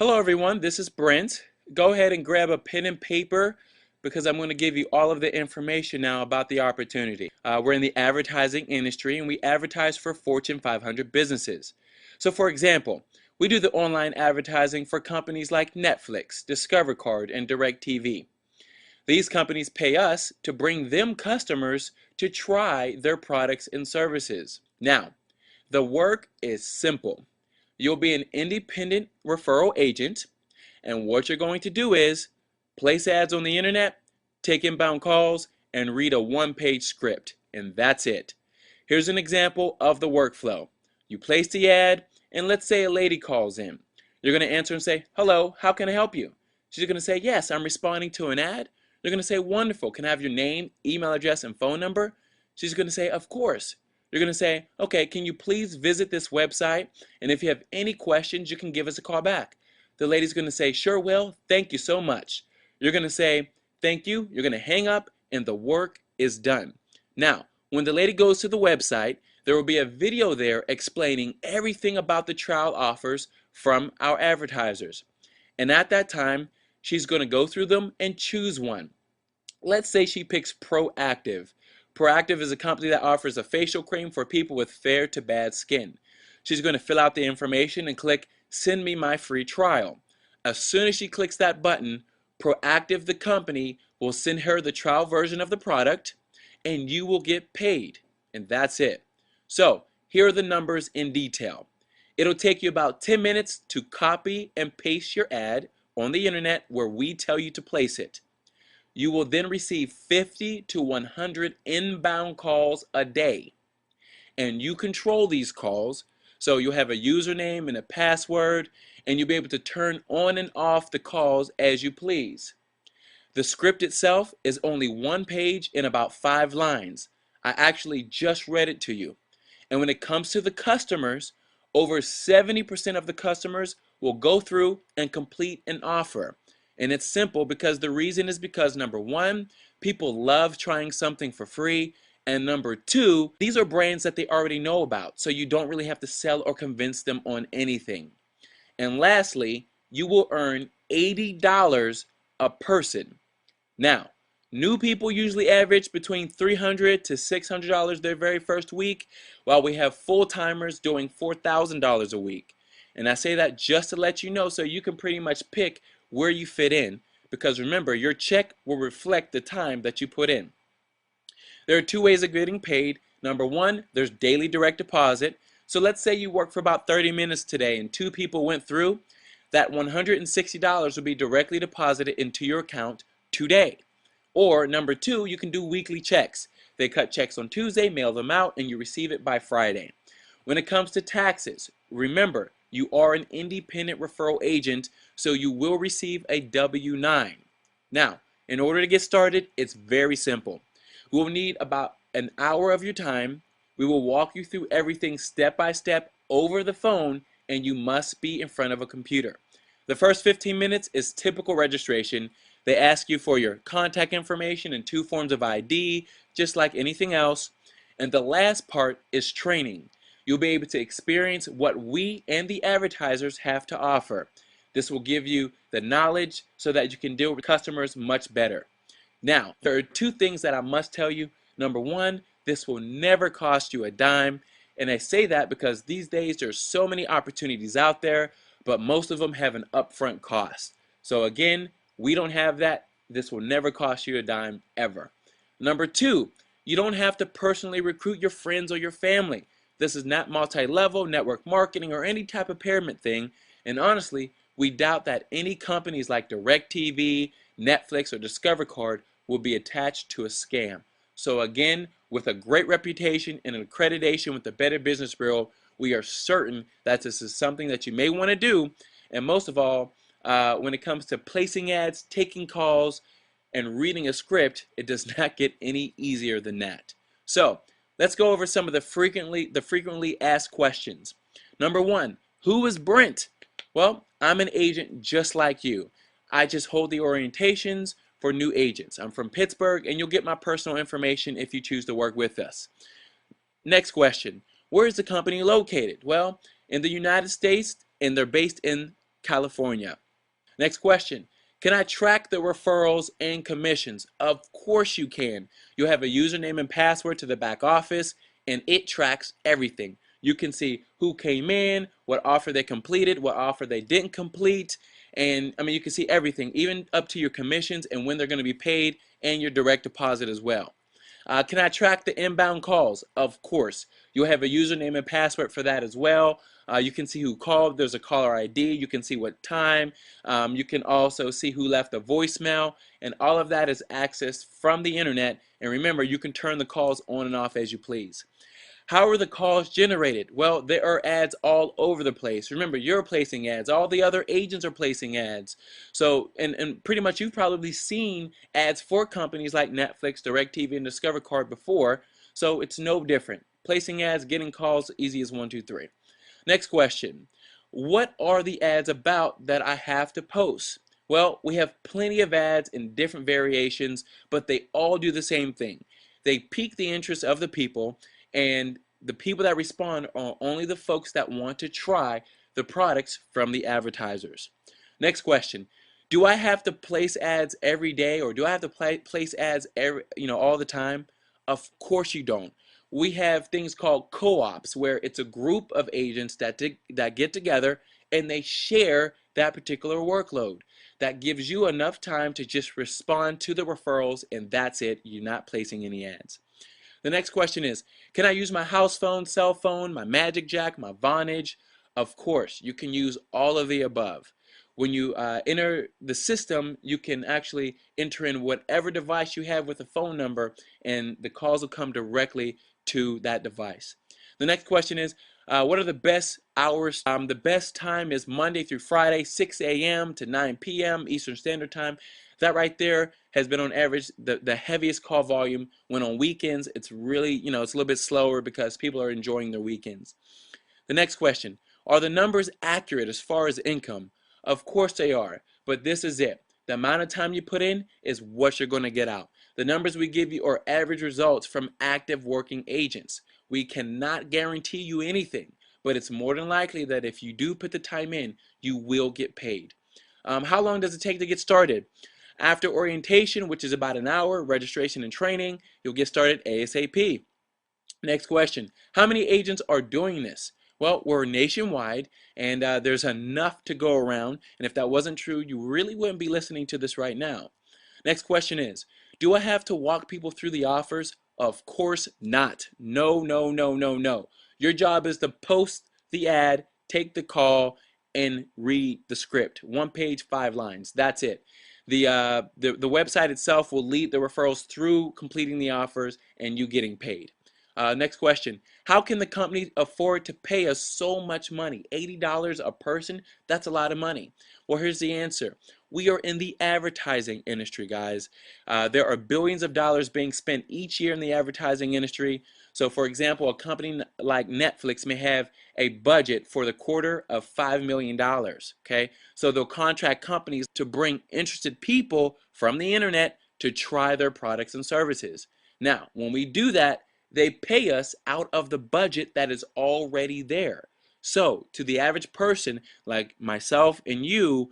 Hello everyone, this is Brent. Go ahead and grab a pen and paper because I'm going to give you all of the information now about the opportunity. We're in the advertising industry and we advertise for Fortune 500 businesses. So for example, we do the online advertising for companies like Netflix, Discover Card, and DirecTV. These companies pay us to bring them customers to try their products and services. Now, the work is simple. You'll be an independent referral agent, and what you're going to do is place ads on the internet, take inbound calls, and read a one-page script, and that's it. Here's an example of the workflow. You place the ad, and let's say a lady calls in. You're going to answer and say, "Hello, how can I help you?" She's going to say, "Yes, I'm responding to an ad." You're going to say, "Wonderful, can I have your name, email address, and phone number?" She's going to say, "Of course." You're going to say, "Okay, can you please visit this website? And if you have any questions, you can give us a call back." The lady's going to say, "Sure will, thank you so much." You're going to say, "Thank you." You're going to hang up, and the work is done. Now, when the lady goes to the website, there will be a video there explaining everything about the trial offers from our advertisers. And at that time, she's going to go through them and choose one. Let's say she picks Proactive. Proactive is a company that offers a facial cream for people with fair to bad skin. She's going to fill out the information and click Send me my free trial. As soon as she clicks that button, Proactive, the company, will send her the trial version of the product and you will get paid. And that's it. So here are the numbers in detail. It'll take you about 10 minutes to copy and paste your ad on the internet where we tell you to place it. You will then receive 50 to 100 inbound calls a day. And you control these calls. So you'll have a username and a password, and you'll be able to turn on and off the calls as you please. The script itself is only one page and about 5 lines. I actually just read it to you. And when it comes to the customers, over 70% of the customers will go through and complete an offer. And it's simple because the reason is because number one, people love trying something for free. And number two, these are brands that they already know about. So you don't really have to sell or convince them on anything. And lastly, you will earn $80 a person. Now, new people usually average between $300 to $600 their very first week, while we have full-timers doing $4,000 a week. And I say that just to let you know so you can pretty much pick where you fit in, because remember, your check will reflect the time that you put in. There are two ways of getting paid. Number one, there's daily direct deposit. So let's say you work for about 30 minutes today and 2 people went through. That $160 will be directly deposited into your account today. Or number two, you can do weekly checks. They cut checks on Tuesday, mail them out, and you receive it by Friday. When it comes to taxes, remember, you are an independent referral agent, so you will receive a W-9. Now, in order to get started, it's very simple. We will need about an hour of your time. We will walk you through everything step by step over the phone, and you must be in front of a computer. The first 15 minutes is typical registration. They ask you for your contact information and 2 forms of ID, just like anything else. And the last part is training. You'll be able to experience what we and the advertisers have to offer. This will give you the knowledge so that you can deal with customers much better. Now, there are 2 things that I must tell you. Number one, this will never cost you a dime. And I say that because these days there's so many opportunities out there, but most of them have an upfront cost. So again, we don't have that. This will never cost you a dime ever. Number two, you don't have to personally recruit your friends or your family. This is not multi-level network marketing or any type of pyramid thing. And honestly, we doubt that any companies like DirecTV, Netflix, or Discover Card will be attached to a scam. So again, with a great reputation and an accreditation with the Better Business Bureau, we are certain that this is something that you may want to do. And most of all, when it comes to placing ads, taking calls, and reading a script, it does not get any easier than that. So let's go over some of the frequently asked questions. Number one, who is Brent? Well, I'm an agent just like you. I just hold the orientations for new agents. I'm from Pittsburgh, and you'll get my personal information if you choose to work with us. Next question, where is the company located? Well, in the United States, and they're based in California. Next question. Can I track the referrals and commissions? Of course you can. You have a username and password to the back office, and it tracks everything. You can see who came in, what offer they completed, what offer they didn't complete, and I mean you can see everything, even up to your commissions and when they're going to be paid, and your direct deposit as well. Can I track the inbound calls? Of course. You'll have a username and password for that as well. You can see who called. There's a caller ID. You can see what time. You can also see who left a voicemail. And all of that is accessed from the internet. And remember, you can turn the calls on and off as you please. How are the calls generated? Well, there are ads all over the place. Remember, you're placing ads. All the other agents are placing ads. So, and pretty much you've probably seen ads for companies like Netflix, DirecTV, and Discover Card before. So it's no different. Placing ads, getting calls, easy as 1, 2, 3. Next question. What are the ads about that I have to post? Well, we have plenty of ads in different variations, but they all do the same thing. They pique the interest of the people, and the people that respond are only the folks that want to try the products from the advertisers. Next question. Do I have to place ads every day, or do I have to place ads all the time? Of course you don't. We have things called co-ops where it's a group of agents that get together and they share that particular workload. That gives you enough time to just respond to the referrals, and that's it. You're not placing any ads. The next question is, can I use my house phone, cell phone, my Magic Jack, my Vonage? Of course, you can use all of the above. When you enter the system, you can actually enter in whatever device you have with a phone number, and the calls will come directly to that device. The next question is, what are the best hours? The best time is Monday through Friday, 6 a.m. to 9 p.m. Eastern Standard Time. That right there has been on average the heaviest call volume. When on weekends, it's really, it's a little bit slower because people are enjoying their weekends. The next question, are the numbers accurate as far as income? Of course they are, but this is it. The amount of time you put in is what you're going to get out. The numbers we give you are average results from active working agents. We cannot guarantee you anything, but it's more than likely that if you do put the time in, you will get paid. How long does it take to get started? After orientation, which is about an hour, registration and training, you'll get started ASAP. Next question, how many agents are doing this? Well, we're nationwide, and there's enough to go around, and if that wasn't true, you really wouldn't be listening to this right now. Next question is, do I have to walk people through the offers? Of course not. No, no, no, no, no. Your job is to post the ad, take the call, and read the script. 1 page, 5 lines. That's it. The website itself will lead the referrals through completing the offers and you getting paid. Next question. How can the company afford to pay us so much money? $80 a person? That's a lot of money. Well, here's the answer. We are in the advertising industry, guys. There are billions of dollars being spent each year in the advertising industry. So, for example, a company like Netflix may have a budget for the quarter of $5 million. Okay? So they'll contract companies to bring interested people from the internet to try their products and services. Now, when we do that, they pay us out of the budget that is already there. So, to the average person like myself and you,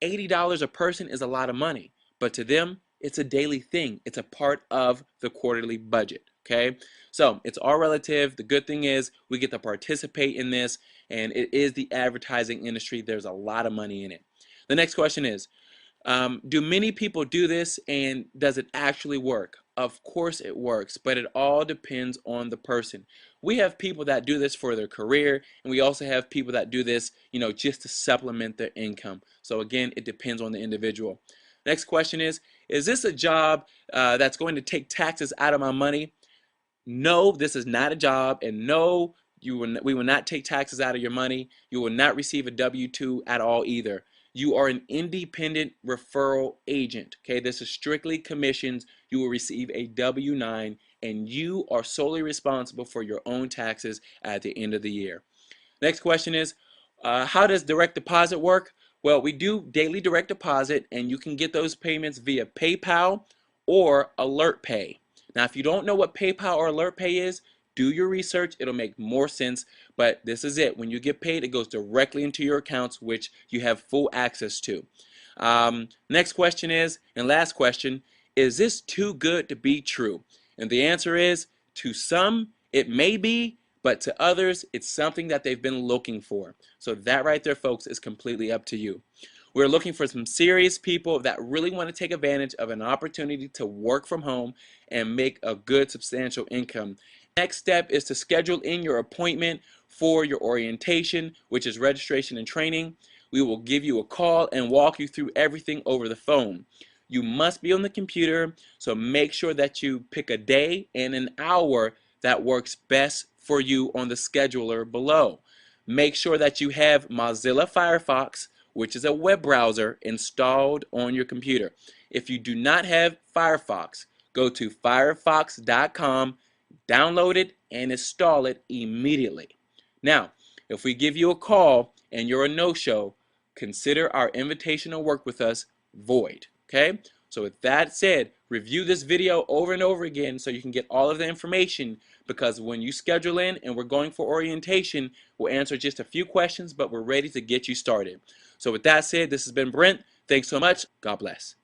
$80 a person is a lot of money. But to them, it's a daily thing. It's a part of the quarterly budget. Okay? So, it's all relative. The good thing is we get to participate in this, and it is the advertising industry. There's a lot of money in it. The next question is, do many people do this, and does it actually work? Of course it works, but it all depends on the person. We have people that do this for their career, and we also have people that do this, just to supplement their income. So again, it depends on the individual. Next question is this a job that's going to take taxes out of my money? No, this is not a job, and no, we will not take taxes out of your money. You will not receive a W-2 at all either. You are an independent referral agent. Okay, this is strictly commissions. You will receive a W-9, and you are solely responsible for your own taxes at the end of the year. Next question is, how does direct deposit work? Well, we do daily direct deposit, and you can get those payments via PayPal or Alert Pay. Now, if you don't know what PayPal or Alert Pay is, Do your research. It'll make more sense, but this is it. When you get paid, it goes directly into your accounts, which you have full access to. Next question is, and last question, is this too good to be true? And the answer is, to some, it may be, but to others, it's something that they've been looking for. So that right there, folks, is completely up to you. We're looking for some serious people that really want to take advantage of an opportunity to work from home and make a good substantial income. Next step is to schedule in your appointment for your orientation, which is registration and training. We will give you a call and walk you through everything over the phone. You must be on the computer, so make sure that you pick a day and an hour that works best for you on the scheduler below. Make sure that you have Mozilla Firefox, which is a web browser, installed on your computer. If you do not have Firefox, go to firefox.com, download it, and install it immediately. Now, if we give you a call and you're a no-show, consider our invitation to work with us void. Okay? So with that said, review this video over and over again so you can get all of the information, because when you schedule in and we're going for orientation, we'll answer just a few questions, but we're ready to get you started. So with that said, this has been Brent. Thanks so much. God bless.